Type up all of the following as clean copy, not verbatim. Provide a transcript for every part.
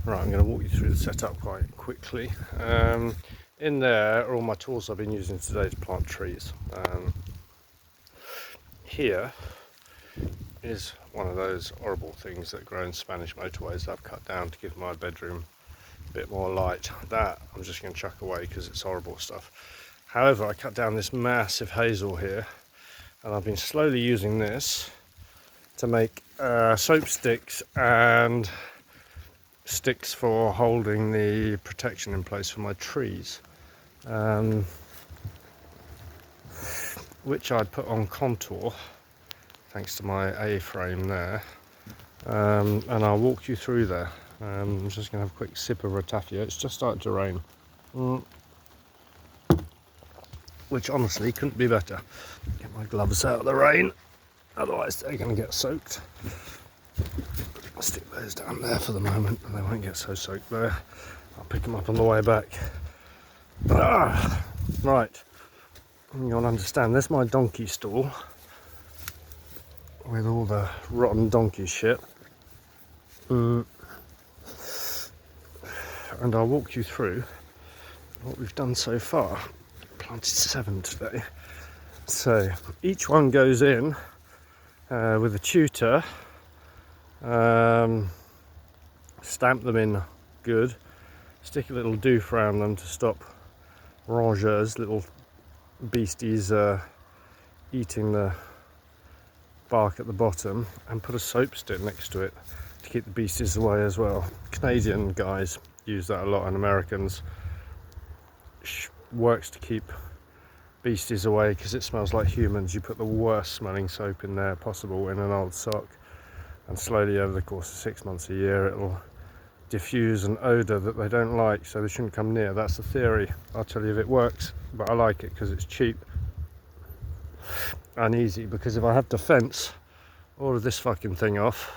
Right, I'm going to walk you through the setup quite quickly. In there are all my tools I've been using today to plant trees. Here is one of those horrible things that grow in Spanish motorways that I've cut down to give my bedroom a bit more light. That I'm just going to chuck away because it's horrible stuff. However, I cut down this massive hazel here, and I've been slowly using this to make soap sticks and sticks for holding the protection in place for my trees, which I'd put on contour thanks to my A-frame there, and I'll walk you through there. I'm just going to have a quick sip of ratafia. It's just started to rain, which honestly couldn't be better. Get my gloves out of the rain, otherwise they're going to get soaked. I'll stick those down there for the moment and they won't get so soaked there. I'll pick them up on the way back. Right, you'll understand, there's my donkey stall with all the rotten donkey shit. And I'll walk you through what we've done so far. Planted 7 today. So each one goes in with a tutor. Stamp them in good, stick a little doof around them to stop rongeurs, little beasties eating the bark at the bottom, and put a soap stick next to it to keep the beasties away as well. Canadian guys use that a lot, and Americans. Works to keep beasties away because it smells like humans. You put the worst smelling soap in there possible in an old sock, and slowly over the course of 6 months, a year, it'll diffuse an odour that they don't like, so they shouldn't come near. That's the theory. I'll tell you if it works, but I like it because it's cheap and easy, because if I have to fence all of this fucking thing off,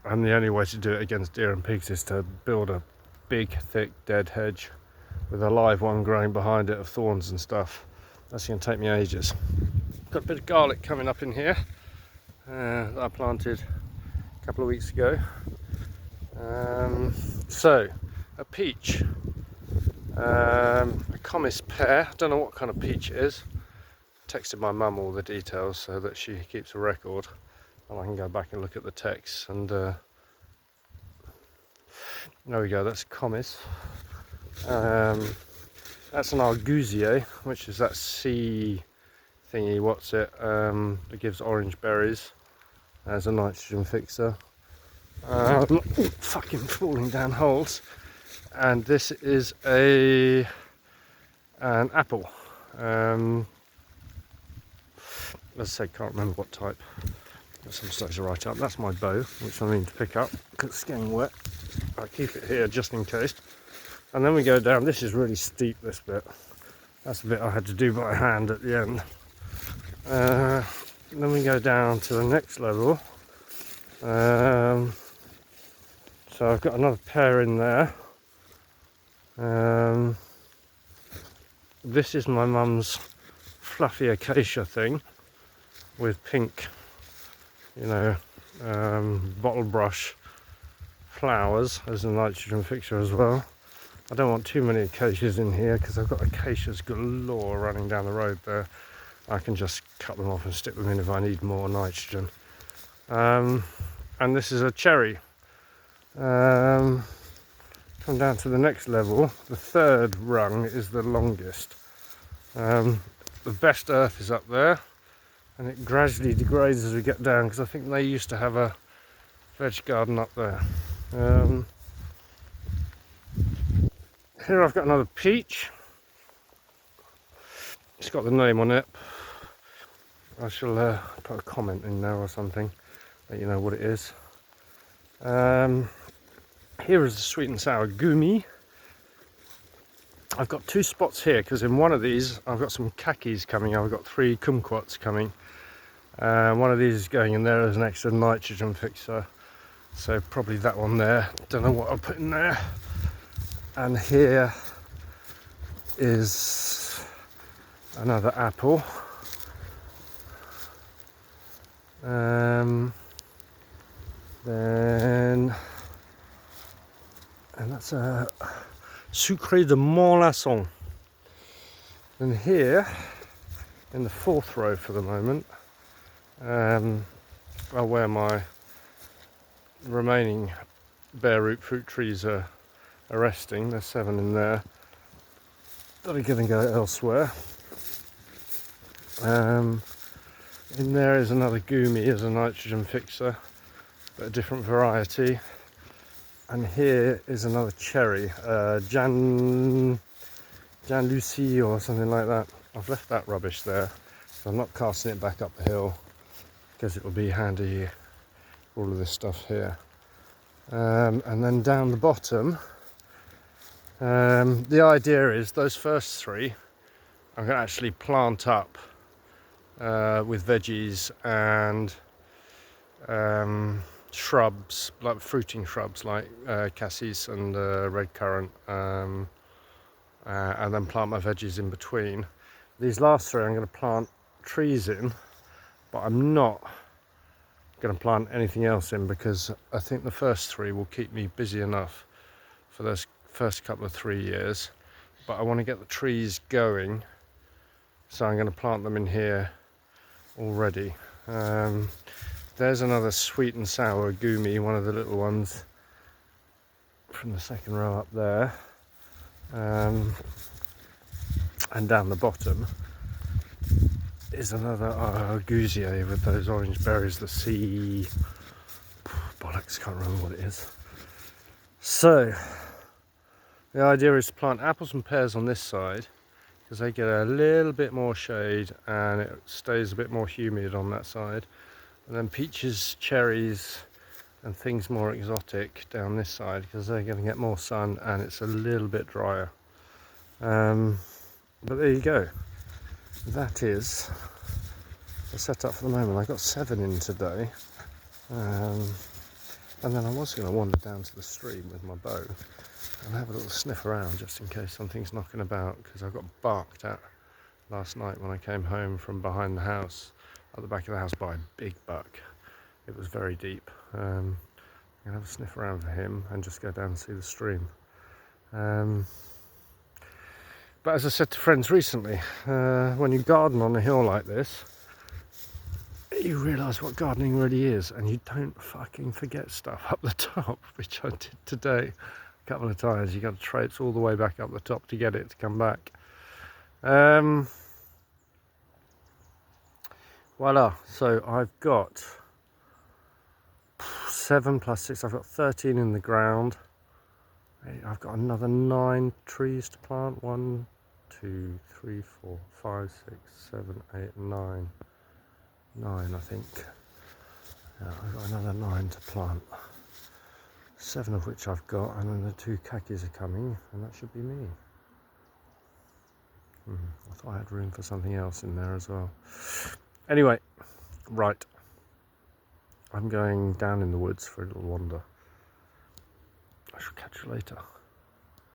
and the only way to do it against deer and pigs is to build a big thick dead hedge with a live one growing behind it of thorns and stuff, that's going to take me ages. Got a bit of garlic coming up in here that I planted a couple of weeks ago. So a peach, a Comis pear, I don't know what kind of peach it is. Texted my mum all the details so that she keeps a record and I can go back and look at the text. And there we go, that's Comis. That's an Argusier, which is that sea thingy, what's it, that gives orange berries as a nitrogen fixer. Fucking falling down holes. And this is an apple. As I say, can't remember what type. Got some stuff to write up. That's my bow, which I need to pick up because it's getting wet. I keep it here just in case. And then we go down. This is really steep, this bit. That's the bit I had to do by hand at the end. Then we go down to the next level. So I've got another pear in there. This is my mum's fluffy acacia thing with pink, bottle brush flowers as a nitrogen fixture as well. I don't want too many acacias in here because I've got acacias galore running down the road there. I can just cut them off and stick them in if I need more nitrogen. And this is a cherry. Come down to the next level. The third rung is the longest. The best earth is up there, and it gradually degrades as we get down because I think they used to have a veg garden up there. Here I've got another peach. It's got the name on it. I shall put a comment in there or something, let you know what it is. Here is the sweet and sour gumi. I've got 2 spots here because in one of these I've got some kakis coming. I've got 3 kumquats coming. One of these is going in there as an extra nitrogen fixer, so probably that one there. Don't know what I'll put in there. And here is another apple. Then That's a Sucre de Montlasson. And here, in the fourth row for the moment, where my remaining bare root fruit trees are resting. There's 7 in there that are going to go elsewhere. In there is another Gumi as a nitrogen fixer, but a different variety. And here is another cherry, Jan Lucie or something like that. I've left that rubbish there, so I'm not casting it back up the hill because it will be handy, all of this stuff here. And then down the bottom, the idea is those first 3 I'm going to actually plant up with veggies and shrubs, like fruiting shrubs like cassis and red currant, and then plant my veggies in between. These last 3 I'm going to plant trees in, but I'm not going to plant anything else in because I think the first 3 will keep me busy enough for those first couple of 3 years. But I want to get the trees going, so I'm going to plant them in here already. There's another sweet and sour Gumi, one of the little ones from the second row up there. And down the bottom is another Argusier with those orange berries, the sea bollocks, can't remember what it is. So the idea is to plant apples and pears on this side because they get a little bit more shade and it stays a bit more humid on that side, and then peaches, cherries and things more exotic down this side because they're going to get more sun and it's a little bit drier. But there you go, that is the setup for the moment. I got 7 in today, and then I was going to wander down to the stream with my bow and have a little sniff around just in case something's knocking about, because I got barked at last night when I came home from behind the house, at the back of the house, by a big buck. It was very deep. I'm going to have a sniff around for him and just go down and see the stream. But as I said to friends recently, when you garden on a hill like this, you realise what gardening really is, and you don't fucking forget stuff up the top, which I did today a couple of times. You got to traipse all the way back up the top to get it to come back. Voila, so I've got 7 plus 6, I've got 13 in the ground. I've got another 9 trees to plant. 1, 2, 3, 4, 5, 6, 7, 8, 9. 9, I think. Yeah, I've got another 9 to plant. 7 of which I've got, and then the 2 khakis are coming, and that should be me. I thought I had room for something else in there as well. Anyway, right. I'm going down in the woods for a little wander. I shall catch you later.